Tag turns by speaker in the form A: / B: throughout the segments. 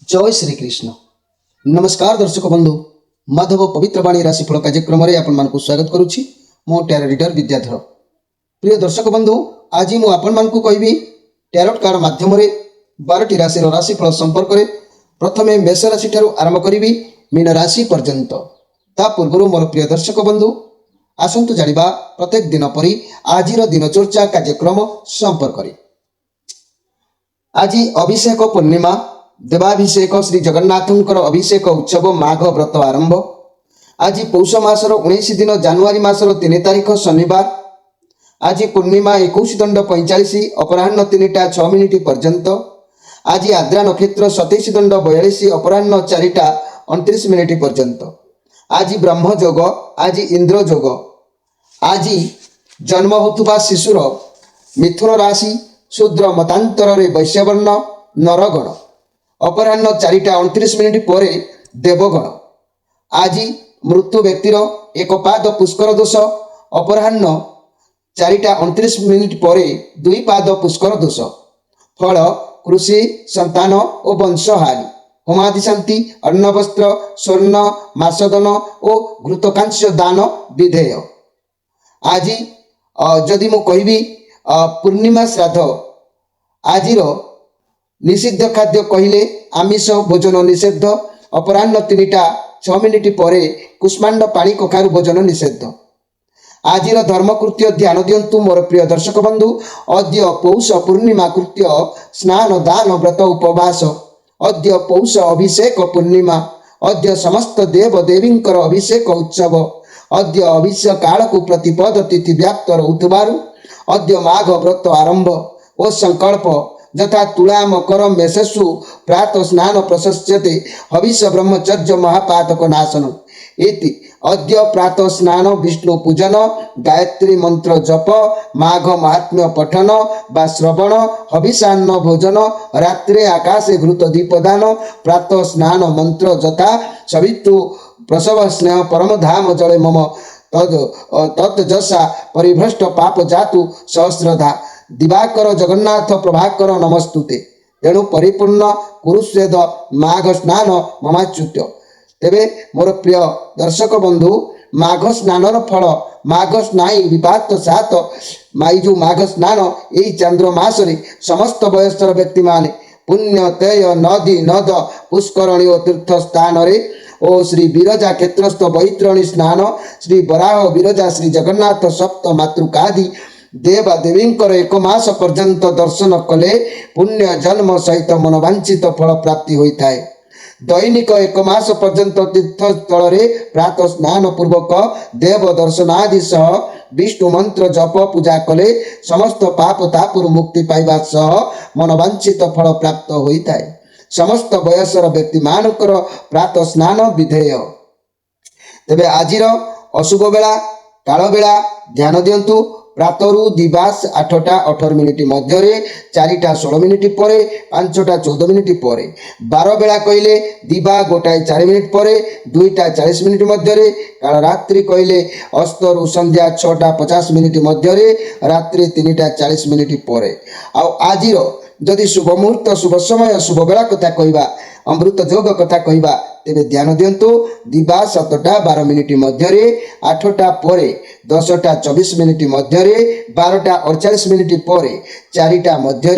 A: जय श्री कृष्ण। नमस्कार दर्शक बंधु, माधव पवित्रवाणी राशिफल कार्यक्रम में आपण स्वागत करुच्ची। मो टैरो रीडर विद्याधर। प्रिय दर्शक बंधु, आज मु आपण कहबी टैरोट कार्ड माध्यम 12टी राशि राशिफल संपर्क में प्रथम मेष राशि ठारू आरंभ करी मीन राशि पर्यंत। ता पूर्व मोर प्रिय दर्शक बंधु आसतु जानिबा प्रत्येक दिन परी आज दिन चर्चा कार्यक्रम संपर्क में। आज अभिषेक पूर्णिमा देवाभिषेक श्री जगन्नाथंकर अभिषेक उत्सव माघ व्रत आरंभ। आज पौष मासर 19 दिन जानुआरी मासर 3 तारिख शनिवार। आज पूर्णिमा 21 दंड 45 अपराह्न 3टा 6 मिनिट पर्यंत। आज आद्रा नक्षत्र 27 दंड 42 अपराह्न 4टा 29 मिनिट पर्यंत। आज ब्रह्म योग, आज इंद्र योग। आज जन्म होतुबा शिशुर मिथुन राशि शूद्र मतांतर वैश्यवर्ण नरगण। अपराह्न 4टा 29 मिनिट पर देवगण। आज मृत्यु व्यक्तिर एक पाद पुष्कर दोष। अपराह्न 4टा 29 मिनिट पर 2 पाद पुष्कर दोष। फल कृषि संतान और वंशहानि। होमादि शांति अन्न वस्त्र स्वर्ण मासदन और घृतकांस्य दान विधेय। आज जदि मु कहबी पूर्णिमा श्राद्ध आज निषिद्ध खाद्य कहले आमिष भोजन निषेध। अपराह्न 3टा 6 मिनिट पर कुष्मांड पानी कखारु भोजन निषेध। आज धर्मकृत्य ध्यान दिंतु मोर प्रिय दर्शक बंधु। अद्य पौष पूर्णिमा कृत्य स्नान दान व्रत उपवास। अद्य पौष अभिषेक पूर्णिमा। अद्य समस्त देव देवींकर अभिषेक उत्सव। अद्य अभिषेक काल को प्रतिपद तिथि व्याप्त रहुथिबारु अद्य माघ व्रत आरंभ और संकल्प यथा तुला मकर मेषसु प्रातः स्नान प्रशस्यते हविष ब्रह्मचर्य महापातक नाशन इति। अद्य प्रातः स्नान विष्णु पूजन गायत्री मंत्र जप माघ महात्म्य पठन बा श्रवण हविषान्न भोजन रात्रे आकाशे घृत दीपदान प्रातः स्नान मंत्र यथा सवितु प्रसव स्नेह परम धाम जले मम तत्जसा परिभ्रष्ट पाप जातु सहस्रधा दिवाकर जगन्नाथ प्रभाकर नमस्तुते। तेणु परिपूर्ण कुरुस्वेद माघ स्नान ममाच्युत। तेबे मोर प्रिय दर्शक बंधु माघ स्नानर फल माघ स्नायी विपात सात माइजु माघ स्नान यही चंद्र मासरे समस्त वयस्कर व्यक्ति माने पुण्य तेय नदी नद पुष्करणी और तीर्थ स्थान रे ओ श्री विरजा क्षेत्रस्थ बैतरणी स्नान श्री बराह विरजा श्री जगन्नाथ सप्त मातृकादि देवा देवींकर 1 मास पर्यंत दर्शन कले पुण्य जन्म सहित मनोवांछित फल प्राप्ति होता है। दैनिक 1 मास पर्यंत तीर्थस्थल रे प्रातः स्नान पूर्वक देव दर्शनादि सह विष्णु मंत्र जप पूजा कले समस्त पाप तापुर मुक्ति पाइबा सह मनोवांछित फल प्राप्त होता है। समस्त वयसर व्यक्ति मानकर प्रातः स्नान विधेय। तेबे आजिर अशुभ बेला काल बेला ध्यान दिंतु। प्रातरु दिवास 8टा 18 मिनिट मध्य 4टा 16 मिनिट पर 5टा 14 मिनिट पर। 12 बेला कहले दिवा 1टा 4 मिनिट पर 2टा 40 मिनिट मध्य। काल रात्रि कहले अस्तरु संध्या 6टा 50 मिनिट मध्य रात्रि 3टा 40 मिनिट पर। आजिर जदि शुभ मुहूर्त शुभ समय शुभ बेला कथा कहवा अमृत योग कथा कहवा तेरे ध्यान दिंतु। दिवा 7टा 12 मिनिट मध्य 8टा पर 10टा 24 मिनिट मध्य 12टा 48 मिनिट पर 4टा मध्य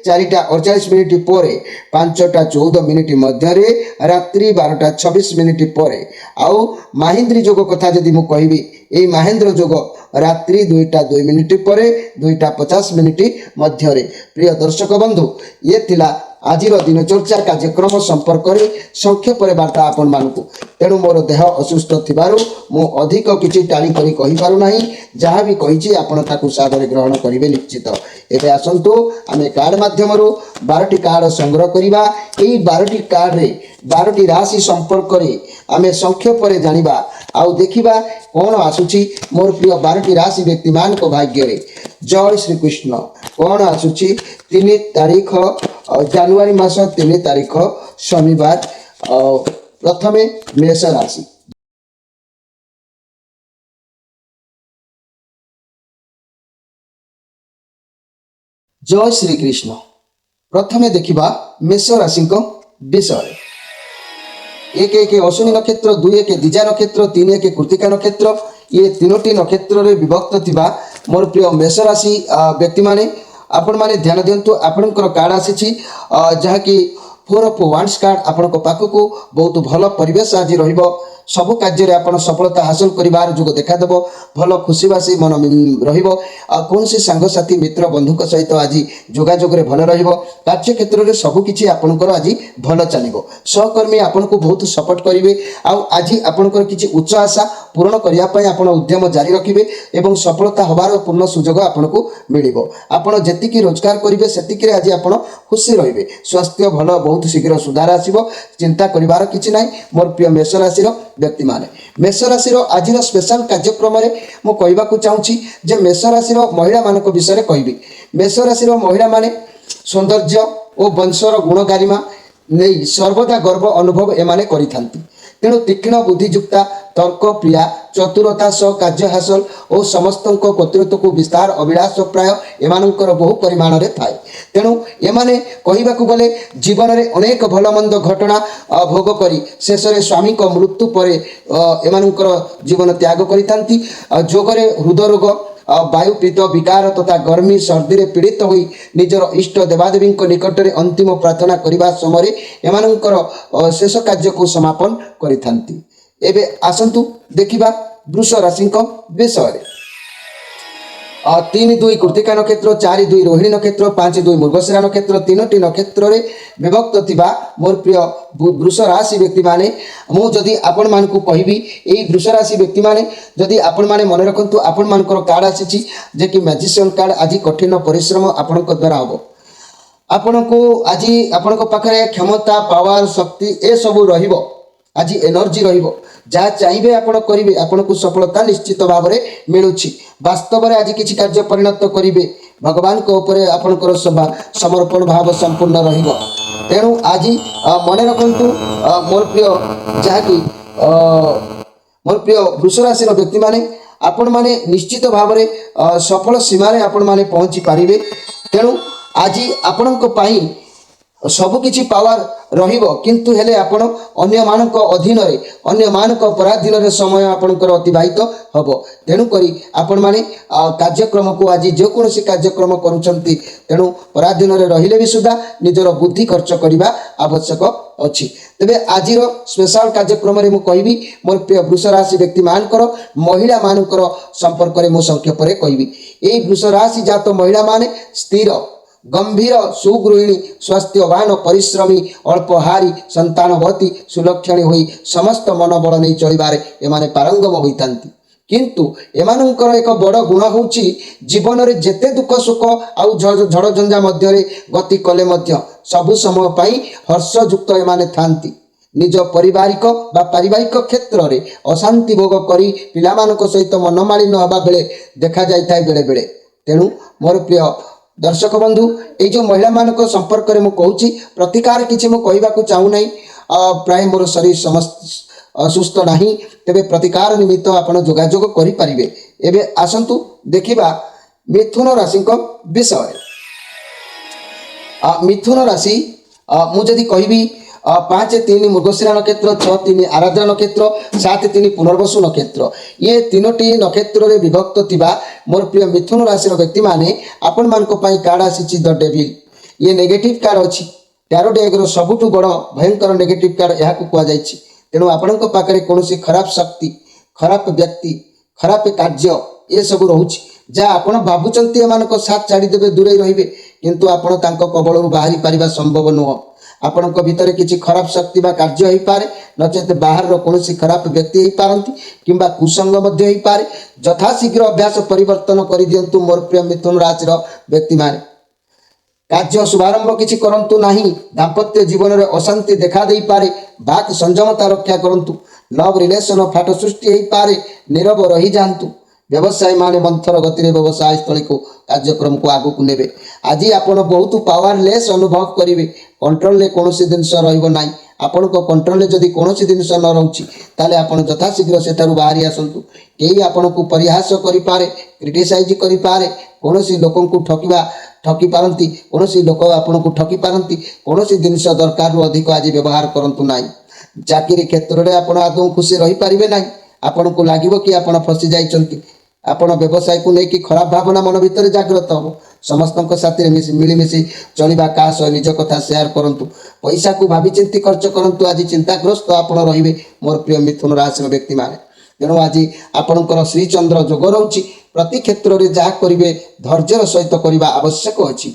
A: 4टा 48 मिनिट पर 5टा 14 मिनिट मध्य रात्रि 12टा 26 मिनिट पर। आउ महेंद्री योग कथा जदि मु कहबी ए महेंद्र योग रात्रि 2टा 2 मिनिट पर 2टा 50 मिनिट मध्य। प्रिय दर्शक बंधु ये थिला आजिर दिन चर्चा कार्यक्रम संपर्क में संक्षेप वार्ता आपण मानकु। तेणु मोर देह असुस्थ थिबारु मु अधिक किछि टाणी करी कहि पारु नाही। जहाँ भी कहिछि आपण ताकु सादरे ग्रहण करिवे निश्चित। एबे आसंतु आमे कार्ड माध्यमरु 12टी कार्ड संग्रह करिबा। एई 12टी कार्ड रे 12टी राशि संपर्क रे आमे संक्षेप रे जानिबा आउ देखिबा कोन आसुछि मोर प्रिय 12टी राशि व्यक्ति मान को भाग्य रे। जय श्री कृष्ण। कोन आसुछि 3 तारीख जानुआरी मास 3 तारीख शनिवार। प्रथमे मेष राशि। जय श्री कृष्ण। प्रथमे देखिबा मेष राशि को विषय। 1 अश्विनी नक्षत्र, 2 दिजा नक्षत्र, 3 कृतिका नक्षत्र, ये तीनोटी नक्षत्र रे विभक्त थिबा मोर प्रिय मेष राशि व्यक्ति माने आपण माने ध्यान दियंतु। आपणकर कार्ड आसी जहाँकि 4 ऑफ वांड्स कार्ड आपण पाखक बहुत भल परिवेश आज रहिबो। सबु कार्य आपण सफलता हासिल करिवार जोग देखादेव। भल खुशीबासी मन रहिबो। कौन से सांगसाथी मित्र बंधुक सहित आज जोगाजोग रे भल रहिबो। कार्य क्षेत्र रे सबु किछि आपणकर आज भल चलिबो। सहकर्मी आपनको बहुत सपोर्ट करिवे। आज आपणकर किछि उच्च आशा पूर्ण करिया पय आपण उद्यम जारी रखिबे एवं सफलता होबार पूर्ण सुजोग आपनको मिलिबो। आपण जेतिकी रोजगार करिवे सेतिकी रे आज आपण खुशी रहिबे। स्वास्थ्य भल बहुत शीघ्र सुधार आसीबो। चिंता करिवार किछि नाही मोर प्रिय मेष राशि व्यक्ति माने। मेष राशि आज स्पेशल कार्यक्रम में मु कहवाक चाहूँगी जे मेष राशि महिला मान विषय कहबी। मेष राशि महिला माने सौंदर्य और वंशर गुण गारिमा नहीं सर्वदा गर्व अनुभव एमाने करिथांती। तेणु तीक्ष्ण बुद्धियुक्ता तर्क प्रिया चतुरता सह कार्य हासिल और समस्त कर्तृत्व को विस्तार अभिलाष प्राय एमानंकर बहु परिमाण रे थाए। तेणु एमाने कहिबाकू गले जीवन रे अनेक भल मंद घटना भोग करी शेष रे स्वामी को मृत्यु परे एमानंकर जीवन त्याग करिथांती। जोगरे हृदय रोग वायुपीत विकार तथा गर्मी सर्दी रे पीड़ित होई निजर इष्ट देवादेवी निकट में अंतिम प्रार्थना करने समय एमानंकर शेष कार्य को समापन करिथांती। एबे आसंतु देखिबा वृष राशि विषय। 3-2 कृतिका नक्षत्र, 4-2 रोहिणी नक्षत्र, 5-2 मृगशिरा नक्षत्र, तीनोटी नक्षत्र रे विभक्त थिबा मोर प्रिय वृष राशि व्यक्ति माने मु जदि आपण मानकु कहबी एई वृष राशि व्यक्ति माने जदि आपण माने मन रखंतु आपण मानकर कार्ड आसीची जे कि मैजिशियन कार्ड। आज कठिन परिश्रम आपणक द्वारा हबो। आपणको आज आपणक पाखरे क्षमता पावर शक्ति ए सब रहिबो। आज एनर्जी रहिबो। जहाँ चाहिए आपण करेंगे आपन को सफलता निश्चित भाव में मिलूँ। वास्तव में आज किसी कार्य परिणत करेंगे भगवान को ऊपर आपणकर समर्पण भाव संपूर्ण रहिबो। तेणु आज मन रखंतु मोर प्रिय जहाँकि मोर प्रिय वृष राशि व्यक्ति माने आपण माने निश्चित भाव में सफल सीमार आपण माने पहुँची पारिबे। तेणु आज आपणक पाई सबकिछि पावर रहिबो किंतु हेले आपण अन्य मानक अधीन रे अन्य मानक पराधीन रे समय आपणकर अतिबाहित हबो। तेणु करी आपण माने कार्यक्रम को आज जे कोनोसी कार्यक्रम करूछंती तेणु पराधीन रे रहिले भी सुधा निजर बुद्धि खर्च करिबा आवश्यक अछि। तबे आजिर स्पेशल कार्यक्रम रे मु कहबी मोर प्रिय वृष राशि व्यक्ति मानकर महिला मानकर संपर्क रे मु संक्षेप रे कहबी। एई वृष राशि जात महिला माने स्थिर गंभीर सुगृहिणी स्वास्थ्यवान परिश्रमी अल्पहारी संतानवती सुलक्षणी होई समस्त मनोबल नहीं चलिबारे एमाने पारंगम होइतांती। किंतु एमानंकर एक बड़ गुण होउची जीवन रे जेते दुख सुख आउ झड़ झंझा मध्य रे गति कले मध्य सबु समय पाई हर्षयुक्त एमाने थांती। निज पारिवारिक बा पारिवारिक क्षेत्र रे अशांति भोग करी पिलामानक सहित मनमालिन हबा बेले देखा जाइथाय बेले बेले। तेणु मोर प्रिय दर्शक बंधु ये जो महिला मान संपर्क में मुझे प्रतिकार किसी मुझे चाहू ना। प्राय मोर शरीर समस्त असुस्थ नहीं तेरे प्रतिकार निमित्त आप जोगाजोग करें। एवं आसतु देखा मिथुन राशि विषय। मिथुन राशि मुझे कहबी 5-3 मृगशिरा नक्षत्र, 6-3 आराध्या नक्षत्र, 7-3 पुनर्वसु नक्षत्र, ये तीनोटी नक्षत्र रे विभक्त थिबा मोर प्रिय मिथुन राशि व्यक्ति माने आपण मानक पई कार्ड आसी द डेविल। ये नेगेटिव कार्ड अछि। टैरो डेक रो सबुठु बड़ भयंकर नेगेटिव कार्ड यहा को कुआ जायछि। तेणु आपणक पाखरे कोनोसी खराब शक्ति खराब व्यक्ति खराब कार्य ये सब रहुछि जा आपण भाबुचंती एमानक साथ छाड़ी देबे दूरे रहिबे किंतु आपण तांको कबळरू बाहरी परिबा संभव नुह। आपणक भितर किसी खराब शक्ति बा कार्य होई पारे नचेत बाहर रो कोनोसी खराब व्यक्ति होई पारंती किंबा कुसंग मध्ये होई पारे। यथा शीघ्र अभ्यास परिवर्तन करि दियंतु मोर प्रिय मिथुन राशि व्यक्ति माने। कार्य शुभारंभ किसी करंतु नहीं। दाम्पत्य जीवन में अशांति देखा दे पारे। बात संयमता रक्षा करंतु। लव रिलेशन फाट सृष्टि होई पारे। नीरव रही जांतु। व्यवसायी माने मंथर गति में व्यवसाय स्थली को कार्यक्रम को आगु को नेबे। आज आपण बहुत पावरलेस अनुभव करेंगे। कंट्रोल ले कौन सी जिनस रही आपण को कंट्रोल जदि कौन सी जिनस न रोचे ताले आपण यथा शीघ्र से बाहरी आसतु। कई आपण को परिहास करि पारे क्रिटिसाइज करि पारे कौन सी लोक को ठकिबा ଠକି ପାରନ୍ତି, କୌଣସି ଲୋକ ଆପଣଙ୍କୁ ଠକି ପାରନ୍ତି। କୌଣସି ଜିନିଷ ଦରକାରରୁ ଅଧିକ ଆଜି ବ୍ୟବହାର କରନ୍ତୁ ନାହିଁ। ଚାକିରି କ୍ଷେତ୍ରରେ ଆପଣ ଆଦୌ ଖୁସି ରହିପାରିବେ ନାହିଁ। ଆପଣଙ୍କୁ ଲାଗିବ କି ଆପଣ ଫସି ଯାଇଛନ୍ତି। ଆପଣ ବ୍ୟବସାୟକୁ ନେଇକି ଖରାପ ଭାବନା ମନ ଭିତରେ ଜାଗ୍ରତ ହେବ। ସମସ୍ତଙ୍କ ସାଥିରେ ମିଳିମିଶି ଚଳିବା, କାହା ସହ ନିଜ କଥା ସେୟାର କରନ୍ତୁ। ପଇସାକୁ ଭାବିଚିନ୍ତି ଖର୍ଚ୍ଚ କରନ୍ତୁ। ଆଜି ଚିନ୍ତାଗ୍ରସ୍ତ ଆପଣ ରହିବେ ମୋର ପ୍ରିୟ ମିଥୁନ ରାଶିର ବ୍ୟକ୍ତିମାନେ। ତେଣୁ ଆଜି ଆପଣଙ୍କର ଶ୍ରୀଚନ୍ଦ୍ର ଯୋଗ ରହୁଛି। ପ୍ରତି କ୍ଷେତ୍ରରେ ଯାହା କରିବେ ଧୈର୍ଯ୍ୟର ସହିତ କରିବା ଆବଶ୍ୟକ ଅଛି।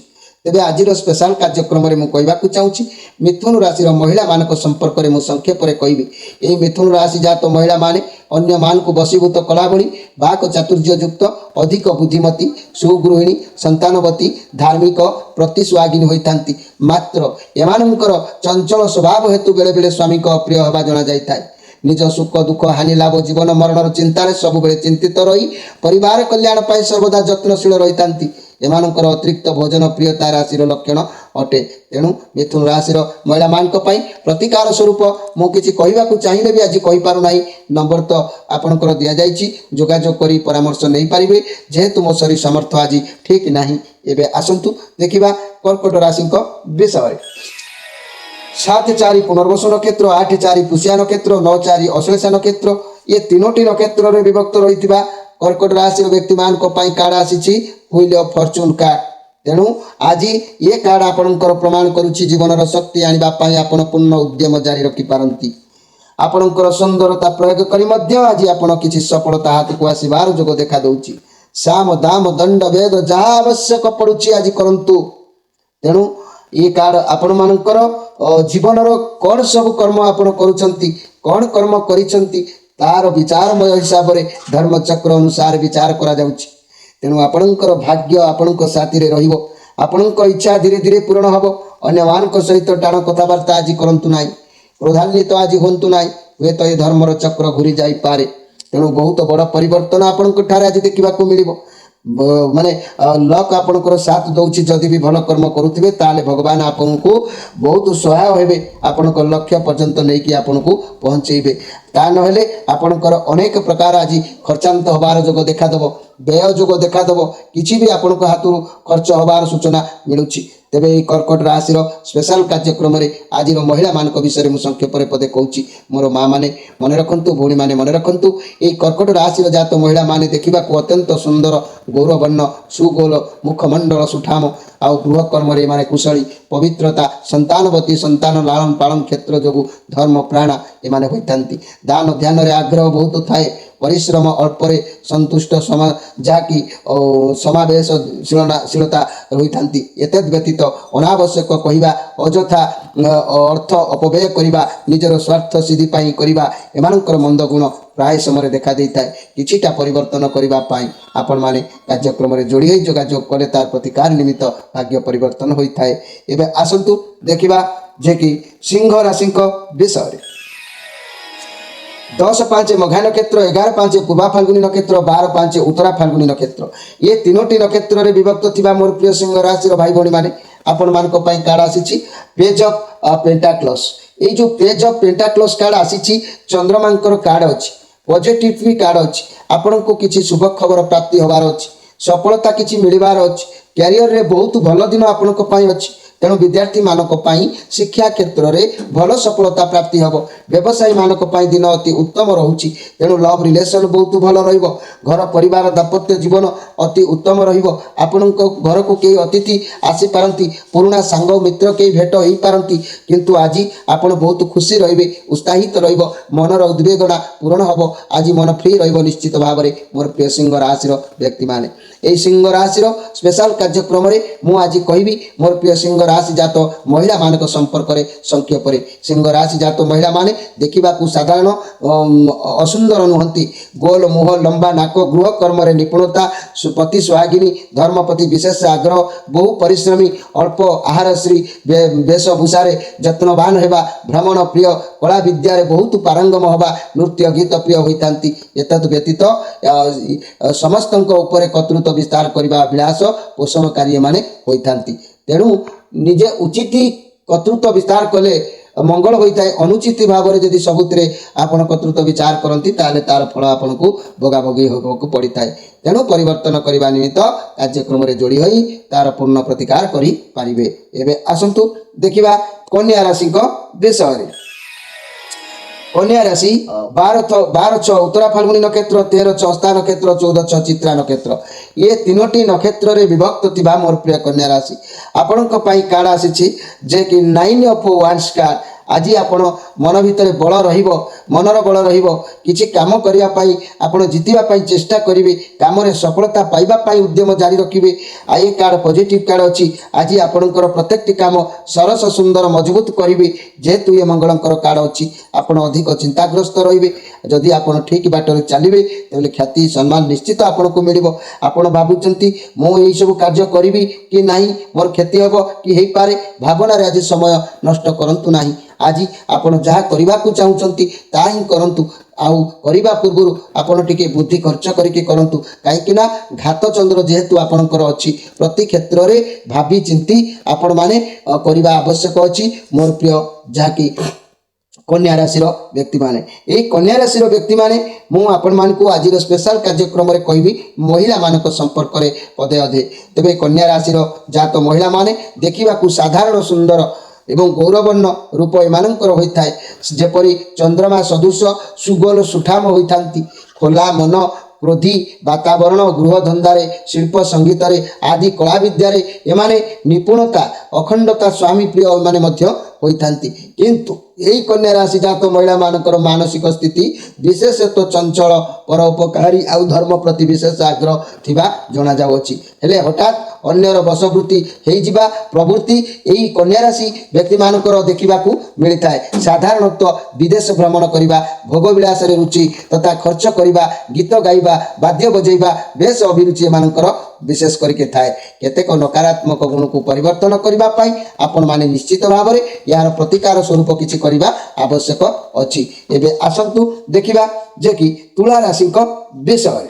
A: ତେବେ ଆଜିର ସ୍ପେଶାଲ କାର୍ଯ୍ୟକ୍ରମରେ ମୁଁ କହିବାକୁ ଚାହୁଁଛି, ମିଥୁନ ରାଶିର ମହିଳାମାନଙ୍କ ସମ୍ପର୍କରେ ମୁଁ ସଂକ୍ଷେପରେ କହିବି। ଏହି ମିଥୁନ ରାଶି ଜାତ ମହିଳାମାନେ ଅନ୍ୟମାନଙ୍କୁ ବଶୀଭୂତ କଲା ଭଳି ବାକ ଚାତୁର୍ଯ୍ୟଯୁକ୍ତ, ଅଧିକ ବୁଦ୍ଧିମତୀ, ସୁଗୃହିଣୀ, ସନ୍ତାନବତୀ, ଧାର୍ମିକ, ପ୍ରତିସ୍ୱାଗିନୀ ହୋଇଥାନ୍ତି। ମାତ୍ର ଏମାନଙ୍କର ଚଞ୍ଚଳ ସ୍ୱଭାବ ହେତୁ ବେଳେବେଳେ ସ୍ୱାମୀଙ୍କ ଅପ୍ରିୟ ହେବା ଜଣାଯାଇଥାଏ। ନିଜ ସୁଖ ଦୁଃଖ ହାନି ଲାଭ ଜୀବନ ମରଣର ଚିନ୍ତାରେ ସବୁବେଳେ ଚିନ୍ତିତ ରହି ପରିବାର କଲ୍ୟାଣ ପାଇଁ ସର୍ବଦା ଯତ୍ନଶୀଳ ରହିଥାନ୍ତି। ଏମାନଙ୍କର ଅତିରିକ୍ତ ଭୋଜନ ପ୍ରିୟତା ରାଶିର ଲକ୍ଷଣ ଅଟେ। ତେଣୁ ମିଥୁନ ରାଶିର ମହିଳାମାନଙ୍କ ପାଇଁ ପ୍ରତିକାର ସ୍ୱରୂପ ମୁଁ କିଛି କହିବାକୁ ଚାହିଁଲେ ବି ଆଜି କହିପାରୁନାହିଁ। ନମ୍ବର ତ ଆପଣଙ୍କର ଦିଆଯାଇଛି, ଯୋଗାଯୋଗ କରି ପରାମର୍ଶ ନେଇପାରିବେ। ଯେହେତୁ ମୋ ଶରୀର ସାମର୍ଥ୍ୟ ଆଜି ଠିକ୍ ନାହିଁ। ଏବେ ଆସନ୍ତୁ ଦେଖିବା କର୍କଟ ରାଶିଙ୍କ ବିଷୟରେ। 7-4 ପୁନର୍ବସୁ ନକ୍ଷତ୍ର, 8-4 ପୁଷ୍ୟା ନକ୍ଷତ୍ର, 9-4 ଅଶ୍ଳେଷା ନକ୍ଷତ୍ର, ଏ ତିନୋଟି ନକ୍ଷତ୍ରରେ ବିଭକ୍ତ ରହିଥିବା କର୍କଟ ରାଶିର ବ୍ୟକ୍ତିମାନଙ୍କ ପାଇଁ କାର୍ଡ ଆସିଛି ହୁଇଲ ଅଫ୍ ଫର୍ଚୁନ କାର୍ଡ। ତେଣୁ ଆଜି ଏ କାର୍ଡ ଆପଣଙ୍କର ପ୍ରମାଣ କରୁଛି ଜୀବନର ଶକ୍ତି ଆଣିବା ପାଇଁ ଆପଣ ପୂର୍ଣ୍ଣ ଉଦ୍ୟମ ଜାରି ରଖିପାରନ୍ତି। ଆପଣଙ୍କର ସୁନ୍ଦରତା ପ୍ରୟୋଗ କରି ମଧ୍ୟ ଆଜି ଆପଣ କିଛି ସଫଳତା ହାତକୁ ଆସିବାର ଯୋଗ ଦେଖା ଦେଉଛି। ସାମ ଦାମ ଦଣ୍ଡ ଭେଦ ଯାହା ଆବଶ୍ୟକ ପଡୁଛି ଆଜି କରନ୍ତୁ। ତେଣୁ ଏ କାର୍ଡ ଆପଣମାନଙ୍କର ଜୀବନର କ'ଣ ସବୁ କର୍ମ ଆପଣ କରୁଛନ୍ତି, କ'ଣ କର୍ମ କରିଛନ୍ତି ତାର ବିଚାରମୟ ହିସାବରେ ଧର୍ମଚକ୍ର ଅନୁସାରେ ବିଚାର କରାଯାଉଛି। ତେଣୁ ଆପଣଙ୍କର ଭାଗ୍ୟ ଆପଣଙ୍କ ସାଥିରେ ରହିବ। ଆପଣଙ୍କ ଇଚ୍ଛା ଧୀରେ ଧୀରେ ପୂରଣ ହେବ। ଅନ୍ୟମାନଙ୍କ ସହିତ ଟାଣ କଥାବାର୍ତ୍ତା ଆଜି କରନ୍ତୁ ନାହିଁ। କ୍ରୋଧାନ୍ୱିତ ଆଜି ହୁଅନ୍ତୁ ନାହିଁ। ହୁଏତ ଏ ଧର୍ମର ଚକ୍ର ଘୁରି ଯାଇପାରେ। ତେଣୁ ବହୁତ ବଡ଼ ପରିବର୍ତ୍ତନ ଆପଣଙ୍କ ଠାରେ ଆଜି ଦେଖିବାକୁ ମିଳିବ। ମାନେ ଲକ୍ ଆପଣଙ୍କର ସାଥ ଦେଉଛି। ଯଦି ବି ଭଲ କର୍ମ କରୁଥିବେ ତାହେଲେ ଭଗବାନ ଆପଣଙ୍କୁ ବହୁତ ସହାୟ ହେବେ। ଆପଣଙ୍କ ଲକ୍ଷ୍ୟ ପର୍ଯ୍ୟନ୍ତ ନେଇକି ଆପଣଙ୍କୁ ପହଞ୍ଚେଇବେ। ତା ନହେଲେ ଆପଣଙ୍କର ଅନେକ ପ୍ରକାର ଆଜି ଖର୍ଚ୍ଚାନ୍ତ ହେବାର ଯୋଗ ଦେଖାଦେବ, ବ୍ୟୟ ଯୋଗ ଦେଖାଦେବ। କିଛି ବି ଆପଣଙ୍କ ହାତରୁ ଖର୍ଚ୍ଚ ହେବାର ସୂଚନା ମିଳୁଛି। ତେବେ ଏହି କର୍କଟ ରାଶିର ସ୍ପେଶାଲ କାର୍ଯ୍ୟକ୍ରମରେ ଆଜିର ମହିଳାମାନଙ୍କ ବିଷୟରେ ମୁଁ ସଂକ୍ଷେପରେ ପଦେ କହୁଛି। ମୋର ମା ମାନେ ମନେ ରଖନ୍ତୁ, ଭଉଣୀମାନେ ମନେ ରଖନ୍ତୁ। ଏହି କର୍କଟ ରାଶିର ଜାତ ମହିଳାମାନେ ଦେଖିବାକୁ ଅତ୍ୟନ୍ତ ସୁନ୍ଦର, ଗୌରବର୍ଣ୍ଣ, ସୁଗୋଲ ମୁଖମଣ୍ଡଳ, ସୁଠାମ ଆଉ ଗୃହ କର୍ମରେ ଏମାନେ କୁଶଳୀ, ପବିତ୍ରତା, ସନ୍ତାନବତୀ, ସନ୍ତାନ ଲାଳନ ପାଳନ କ୍ଷେତ୍ର ଯୋଗୁଁ ଧର୍ମ ପ୍ରାଣା ଏମାନେ ହୋଇଥାନ୍ତି। ଦାନ ଧ୍ୟାନରେ ଆଗ୍ରହ ବହୁତ ଥାଏ। ପରିଶ୍ରମ ଅଳ୍ପରେ ସନ୍ତୁଷ୍ଟ, ଯାହାକି ସମାବେଶଶୀଳତା ରହିଥାନ୍ତି। ଏତଦ୍ ବ୍ୟତୀତ ଅନାବଶ୍ୟକ କହିବା, ଅଯଥା ଅର୍ଥ ଅପବ୍ୟୟ କରିବା, ନିଜର ସ୍ୱାର୍ଥ ସିଦ୍ଧି ପାଇଁ କରିବା ଏମାନଙ୍କର ମନ୍ଦ ଗୁଣ ପ୍ରାୟ ସମୟରେ ଦେଖା ଦେଇଥାଏ। କିଛିଟା ପରିବର୍ତ୍ତନ କରିବା ପାଇଁ ଆପଣମାନେ କାର୍ଯ୍ୟକ୍ରମରେ ଯୋଡ଼ି ହୋଇ ଯୋଗାଯୋଗ କଲେ ତାର ପ୍ରତିକାର ନିମିତ୍ତ ଭାଗ୍ୟ ପରିବର୍ତ୍ତନ ହୋଇଥାଏ। ଏବେ ଆସନ୍ତୁ ଦେଖିବା ଯେ କି ସିଂହ ରାଶିଙ୍କ ବିଷୟରେ। 10-5 ମଘା ନକ୍ଷତ୍ର, 11-5 ପୂର୍ବା ଫାଲ୍ଗୁନୀ ନକ୍ଷତ୍ର, 12-5 ଉତ୍ତରା ଫାଲ୍ଗୁନୀ ନକ୍ଷତ୍ର, ଏ ତିନୋଟି ନକ୍ଷତ୍ରରେ ବିଭକ୍ତ ଥିବା ମୋର ପ୍ରିୟ ସିଂହ ରାଶିର ଭାଇ ଭଉଣୀମାନେ ଆପଣମାନଙ୍କ ପାଇଁ କାର୍ଡ ଆସିଛି ପେଜ୍ ଅଫ୍ ପେଣ୍ଟାକ୍ଲସ୍। ଏଇ ଯେଉଁ ପେଜ୍ ଅଫ୍ ପେଣ୍ଟାକ୍ଲସ୍ କାର୍ଡ ଆସିଛି, ଚନ୍ଦ୍ରମାଙ୍କର କାର୍ଡ ଅଛି, ପଜିଟିଭ୍ ବି କାର୍ଡ ଅଛି। ଆପଣଙ୍କୁ କିଛି ଶୁଭ ଖବର ପ୍ରାପ୍ତି ହେବାର ଅଛି, ସଫଳତା କିଛି ମିଳିବାର ଅଛି। କ୍ୟାରିୟରରେ ବହୁତ ଭଲ ଦିନ ଆପଣଙ୍କ ପାଇଁ ଅଛି। ତେଣୁ ବିଦ୍ୟାର୍ଥୀମାନଙ୍କ ପାଇଁ ଶିକ୍ଷା କ୍ଷେତ୍ରରେ ଭଲ ସଫଳତା ପ୍ରାପ୍ତି ହେବ। ବ୍ୟବସାୟୀମାନଙ୍କ ପାଇଁ ଦିନ ଅତି ଉତ୍ତମ ରହୁଛି। ତେଣୁ ଲଭ୍ ରିଲେସନ୍ ବହୁତ ଭଲ ରହିବ। ଘର ପରିବାର ଦାମ୍ପତ୍ୟ ଜୀବନ ଅତି ଉତ୍ତମ ରହିବ। ଆପଣଙ୍କ ଘରକୁ କେହି ଅତିଥି ଆସିପାରନ୍ତି, ପୁରୁଣା ସାଙ୍ଗ ମିତ୍ର କେହି ଭେଟ ହୋଇପାରନ୍ତି। କିନ୍ତୁ ଆଜି ଆପଣ ବହୁତ ଖୁସି ରହିବେ, ଉତ୍ସାହିତ ରହିବ, ମନର ଉଦ୍ବେଗନା ପୂରଣ ହେବ। ଆଜି ମନ ଫ୍ରି ରହିବ ନିଶ୍ଚିତ ଭାବରେ ମୋର ପ୍ରିୟ ସିଂହ ରାଶିର ବ୍ୟକ୍ତିମାନେ। ଏହି ସିଂହ ରାଶିର ସ୍ପେଶାଲ କାର୍ଯ୍ୟକ୍ରମରେ ମୁଁ ଆଜି କହିବି ମୋର ପ୍ରିୟ ସିଂହ ରାଶି ଜାତ ମହିଳାମାନଙ୍କ ସମ୍ପର୍କରେ ସଂକ୍ଷେପରେ। ସିଂହ ରାଶି ଜାତ ମହିଳାମାନେ ଦେଖିବାକୁ ସାଧାରଣ ଅସୁନ୍ଦର ନୁହନ୍ତି। ଗୋଲ ମୁହଁ, ଲମ୍ବା ନାକ, ଗୃହ କର୍ମରେ ନିପୁଣତା, ପତି ସୁହାଗିନୀ, ଧର୍ମ ପ୍ରତି ବିଶେଷ ଆଗ୍ରହ, ବହୁ ପରିଶ୍ରମୀ, ଅଳ୍ପ ଆହାରଶ୍ରୀ, ବେଶଭୂଷାରେ ଯତ୍ନବାନ ହେବା, ଭ୍ରମଣ ପ୍ରିୟ, କଳା ବିଦ୍ୟାରେ ବହୁତ ପାରଙ୍ଗମ ହେବା, ନୃତ୍ୟ ଗୀତ ପ୍ରିୟ ହୋଇଥାନ୍ତି। ଏତଦ୍ ବ୍ୟତୀତ ସମସ୍ତଙ୍କ ଉପରେ କର୍ତ୍ତୃତ୍ୱ ବିସ୍ତାର କରିବା ଅଭିଳାଷ ପୋଷଣକାରୀ ଏମାନେ ହୋଇଥାନ୍ତି। ତେଣୁ ନିଜେ ଉଚିତ କର୍ତ୍ତୃତ୍ୱ ବିସ୍ତାର କଲେ मंगल होता है अनुचित भाव में जदि सबुतिरे आपण कर्तृत्व विचार करती ताले तार फल आपन को भोगाभोगी होगा पड़ी था तेणु परिवर्तन करने निमित्त कार्यक्रम में जोड़ी होई तार पूर्ण प्रतिकार करि पारिबे। एबे आसंतु देखिबा कन्या राशि विषय। कन्या राशि 12 उत्तरा फाल्गुनी नक्षत्र 13 हस्ता नक्षत्र 14 चित्रा नक्षत्र ये तीनोटी नक्षत्र रे विभक्त थिबा मोर प्रिय कन्या राशि आपण कार्ड आसी जे कि 9 ऑफ वांड्स कार्ड आज आपण मन भितर बल रहिबो मनर बल रहिबो किछि काम करिया पाई आपण जितिबा पाई चेष्टा करिवे काम रे सफलता पाइबा पाई उद्यम जारी रखिबे। आ ये कार्ड पॉजिटिव कार्ड अछि आज आपणकर प्रत्येकटी काम सरस सुंदर मजबूत करिवे जेहेतु ये मंगलंकर कार्ड अछि आपण अधिक चिंताग्रस्त रहिबे। जदि आपण ठीक बाटरे चलिबे तबले ख्याति सम्मान निश्चित आपण को मिलिबो। आपण भाबुचंती मो एई सब कार्य करिवि कि नाही मोर क्षति हबो कि हेई पारे भावना रे आज समय नष्ट करंतु नाही। आज आपण जहाँ करने को चाहूँगी ता ही करंतु आउ करने पूर्व आपण टिके बुद्धि खर्च करके करंतु कहीं घात चंद्र जेहेतु आपणकर अच्छी प्रति क्षेत्र में भावी चिंती आपण माने करने आवश्यक अच्छी मोर प्रिय जहाँकि कन्या राशि व्यक्ति माने यही कन्या राशि व्यक्ति माने मु आपण मानकु आज स्पेशल कार्यक्रम में कहबी महिला मानक संपर्क में पदे अधे। तेबे कन्या राशि जात महिला माने देखा साधारण सुंदर एवं गौरवर्ण रूप एमानंकर होता है जेपरी चंद्रमा सदृश सुगोल सुठाम होता खोला मन क्रोधी वातावरण गृह धंदारे शिल्प संगीत आदि कला विद्या एमाने निपुणता अखंडता स्वामी प्रिय एमाने मध्य होइथांती। किंतु यही कन्या राशि जात महिला मानकर मानसिक स्थिति विशेषतः चंचल परोपकारी आउ धर्म प्रति विशेष आग्रह थिबा जणा जाउछि हेले हठात अन्यर वशवृत्ति हेई जिबा प्रवृत्ति यही कन्या राशि व्यक्ति मानकर देखिबाकू मिलता है। साधारणतः विदेश भ्रमण करिबा भोग विलास रे रुचि तथा खर्च करिबा गीत गाइबा वाद्य बजैबा बेस अभिरुचि मानकर विशेष करके थाए। केतेक नकारात्मक गुण को परिवर्तन करबा पाई आपण माने निश्चित भाव में यार प्रतिकार स्वरूप किछि करिबा आवश्यक अछि। एबे आसंतु देखिबा जे कि तुला राशि विषय।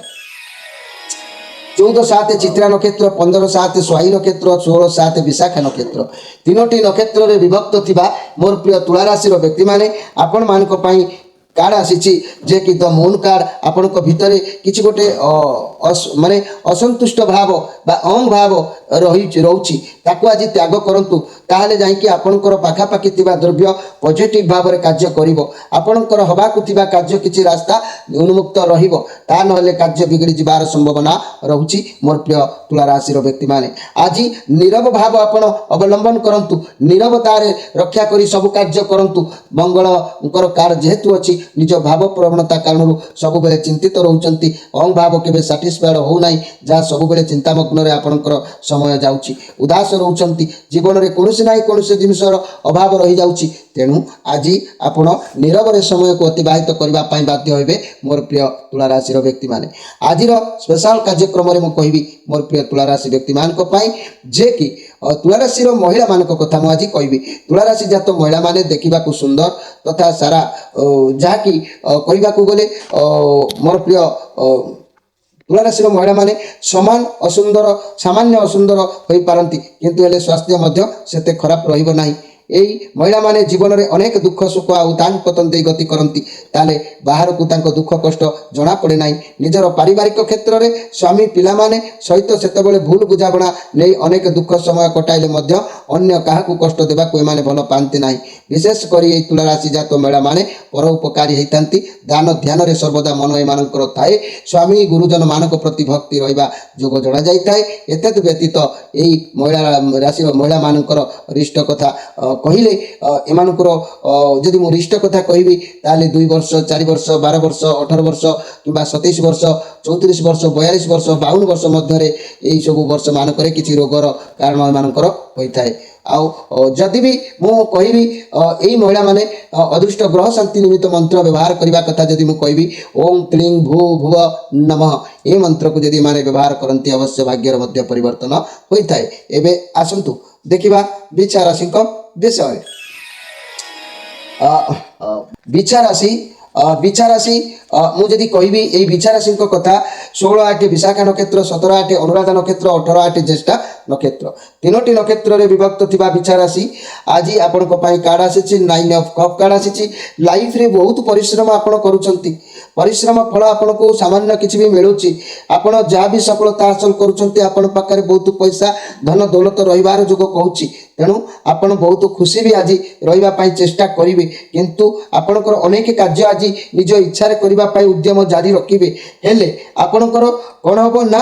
A: 14/7 चित्रा नक्षत्र 15/7 स्वाही नक्षत्र 16/7 विशाखा नक्षत्र तीनोटी नक्षत्र रे विभक्त थिबा मोर प्रिय तुला राशि व्यक्ति माने आपण मानक पई कार्ड आसी जे कि द मून कार्ड आपण भितर किसी गोटे माने असंतुष्ट भाव बा अंग भाव रही ताकू आज त्याग करंतु ताहले जाइकी आपणकर पाखापाखि थिबा द्रव्य पॉजिटिव भाव में कार्य करिवो आपणकर हबाकु थिबा कार्य किछि रास्ता उन्मुक्त रहिवो ता नहले कार्य बिगड़ी जिबार संभावना रहुछि। मोर प्रिय तुला राशि व्यक्ति माने आज नीरव भाव आपण अवलंबन करंतु नीरवता रे रक्षा करी सब कार्य करंतु। मंगलकर कार्य जेहेतु अछि निज भाव प्रवणता कारण सब बेले चिंतित रहउचंती अंग भाव केबे सैटिस्फाइड हो नाही जहाँ सब बेले चिंतामग्न रे आपणकर समय जाउछि उदास रहउचंती जीवन रे कोनोसी नाही कोनोसी जिनिसर अभाव रही जाउछि तेणु आज आपण नीरव रे समय को अतिबाहित करबा पई बाध्य होइबे। मोर प्रिय तुला राशि व्यक्ति माने आजिर स्पेशल कार्यक्रम में मु कहबी मोर प्रिय तुला राशि व्यक्ति मानक पई जे कि तुला राशि महिला मानक कथा मु आज कहबी। तुला राशि जात महिला माने देखिबा को सुंदर तथा सारा जहा कि कहबा को गले मोर प्रिय तुला राशि महिला माने समान असुंदर सामान्य असुंदर होई पारंती किंतु हेले स्वास्थ्य मध्य सेते खराब रहिबो नाही। यही महिला माने जीवन में अनेक दुख सुख आउतान पतन दे गति करती ताले बाहर को तांको दुख कष्ट जना पड़े ना निजर पारिवारिक क्षेत्र में स्वामी पिला माने सहित सेतबेले भूल बुझाबणा नहीं अनेक दुख समय कटाइले मध्य अन्य काहाकू कष्ट देवा को एमाने भल पाती ना। विशेष करी एई तुला राशि जात महिला माने परोपकारी होइतांती दान ध्यान रे सर्वदा मन एमानकर थाए स्वामी गुरुजन मानक प्रति भक्ति रहिबा जोग जणा जाइताए। एतद व्यतीत एई महिला राशि महिला मानकर रिष्ट कथा कहले एमानकर जदि मु रिष्ट कथा कहबी ताले 2 वर्ष 4 वर्ष 12 वर्ष 18 वर्ष किंबा 27 वर्ष 34 वर्ष 42 वर्ष 52 वर्ष मध्य यही सब वर्ष मानकर किसी रोगर कारण एमानकर होइथाए। आउ जदि भी मु कहबी एई महिला माने अदृष्ट ग्रह शांति निमित्त मंत्र व्यवहार करबा कथा जदि मु कहबी ओम क्लीं भू भुव नमः ए मंत्र को जदि माने व्यवहार करंती अवश्य भाग्यर मध्य परिवर्तन होइथाए। एबे आसंतु देखिबा बिछा राशि विषय। बिछा राशि ବିଛା ରାଶି मुझे कहबी ये बिछा राशि कथा 16-8 विशाखा नक्षत्र 17-8 अनुराधा नक्षत्र 18-8 ज्येष्ठा नक्षत्र तीनोटी नक्षत्र रे विभक्त थिबा बिछा राशि आज आपण कार्ड आसी 9 ऑफ कप कार्ड आसी लाइफ रे बहुत परिश्रम आपण करूछंती परिश्रम फल आपण को सामान्य किछि भी मिलुची आपण जहाँ भी सफलता हासिल करूछंती आपण पाखरे बहुत पैसा धन दौलत रहिबार जोग कहूची तेणु आपण बहुत खुशी भी आज रहिबा पई चेष्टा करिवे किंतु आपणकर अनेक कार्य आज निज इच्छा रे करिबा पई उद्यम जारी रखिबे हेले आपणकर कौन हम ना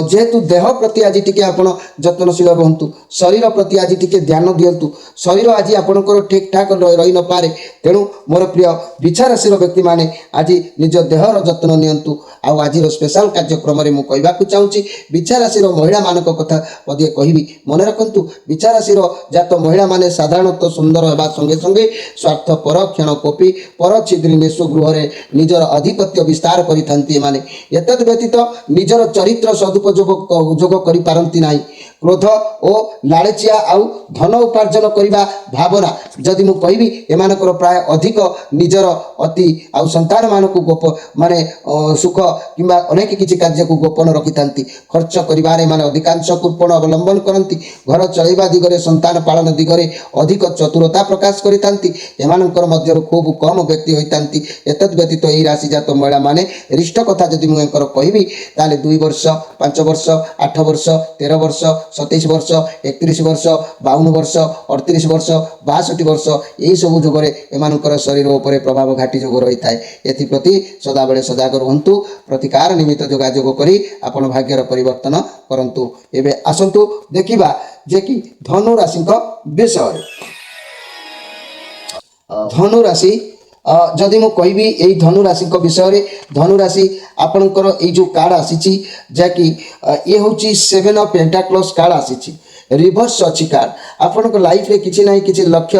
A: जेहेतु देह प्रति आज टिके आपण जत्नशील रहंतु शरीर प्रति आज टिके ध्यान दियंतु शरीर आज आपणकर ठीक ठाक रही न पारे तेणु मोर प्रिय बिछा राशि व्यक्ति माने आज निज देहर जत्न नियंतु आ आज स्पेशल कार्यक्रम रे मु कहबा को चाहूची बिछा राशि महिला मानक कथा पदिए कहबी मन रखंतु बिछा राशि जात महिला माने साधारणतः सुंदर हेबा संगे संगे स्वार्थपर क्षणकोपी पर छिद्री निशु गृह रे निजर अधिपत्य विस्तार करिथांती माने एतद व्यतीत निजर चरित्र सदुपयोग करि पारंती नाही क्रोध और लालचिया आउ धन उपार्जन करने भावना जदि मु कहबी एमानकर प्राय अधिक निजर अति आउ संतान मानक गोप माने सुख किंबा अनेक किछि कार्य को गोपन रखि थांती खर्च करिबारे माने अधिकांश कृपण अवलंबन करंती घर चलैबा दिगरे संतान पालन दिगरे अधिक चतुरता प्रकाश करि थांती एमानकर मध्य खूब कम व्यक्ति होइतांती एतद व्यतीत एही राशि जात महिला माने रिष्ट कथा जदि मु एकर कहबी ताले 2 वर्ष 5 वर्ष 8 वर्ष 13 वर्ष 27 वर्ष 31 वर्ष 52 वर्ष 38 वर्ष 62 वर्ष यही सब जोगरे एमानकर शरीर उपरे प्रभाव घाटी जोग रही है एप्रति सदाबले सजग रुहतु प्रतिकार निमित्त जोगाजोग करी आपण भाग्यर परिवर्तन करंतु एबे आसंतु देखिबा जे कि धनु राशि विषय धनु राशि जदि मु कहबी यही धनु राशि विषय धनु राशि आपणकर ये जो कार्ड आसी जैकि ये हूँ 7 ऑफ पेंटाक्लस कार्ड आसी रिभर्स अच्छी कार्ड आपण लाइफ रे किसी ना कि लक्ष्य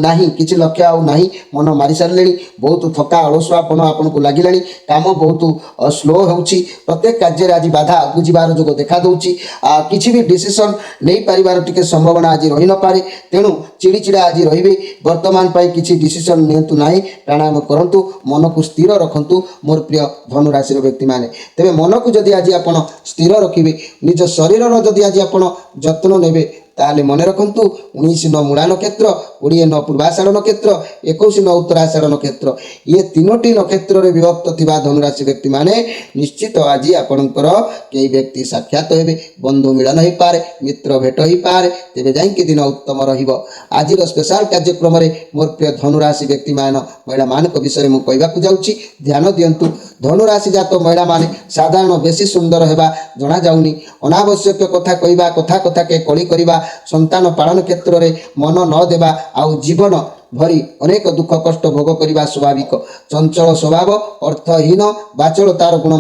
A: नहीं किसी लक्ष्य आउ नहीं मन मारी सारे बहुत थका अलसुआ आपन को लगिला काम बहुत स्लो होची प्रत्येक कार्य आज बाधा बुझीबार जो देखा दूची किसी भी डिसीजन नहीं पारिबार टिके संभावना आज रही न पारे तेणु चिड़चिड़ा आज रही वर्तमान पाई किसी डिसीजन नियंतु नहीं प्राणायाम करंतु मन को स्थिर रखंतु मोर प्रिय धनु राशि व्यक्ति माने तेबे मन को जदि आज आपण स्थिर रखिबे निज शरीर जदि आज आपण जत्न नेबे ताले मन रखंतु 19 न मूला नक्षत्र 20 न पूर्वाषाढ़ नक्षत्र 21 न उत्तराषाढ़ नक्षत्र ये तीनोटी नक्षत्र रे विभक्त थिबा धनुराशि व्यक्ति माने निश्चित आज आपणकर कई व्यक्ति साक्षात हेबे बंधु मिलन हो पारे मित्र भेट हो पारे तेबे जाई दिन उत्तम रहिबो आज स्पेशल कार्यक्रम रे मोर प्रिय धनुराशि व्यक्ति मान महिला मानक विषय मु कहबा को जाउची ध्यान दियंतु धनुराशि जात महिला माने साधारण बेसी सुंदर हेबा जणा जाउनी अनावश्यक कथा कहबा कथा कथा के कଳି करबा संतान पालन क्षेत्र में मन न देवा आउ जीवन भरी अनेक दुख कष्ट भोग करने स्वाभाविक चंचल स्वभाव अर्थहीन बाचलतार गुण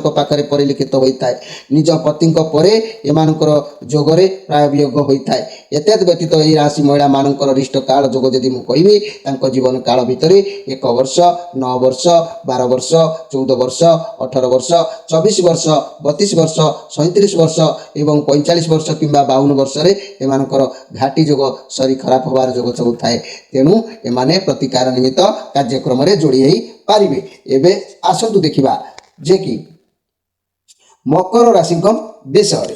A: पाखे परिलिखित होता है निज पति एमानकर जोगरे प्राय वियोग होता है एतद व्यतीत यही राशि महिला मानकर रिष्ट काल जोग जदि मु कहबी जीवन काल भितर 1 वर्ष 9 वर्ष 12 वर्ष 14 वर्ष 18 वर्ष 24 वर्ष 32 वर्ष 37 वर्ष एवं 45 वर्ष किंबा 52 वर्ष एमानकर घाटी जोग शरीर खराब होबार जोग सब थाए तेणु एमाने प्रतिकार निमित्त कार्यक्रम रे जोड़ी होई पारिबे एबे आसंतु देखिबा जे कि मकर राशि विषय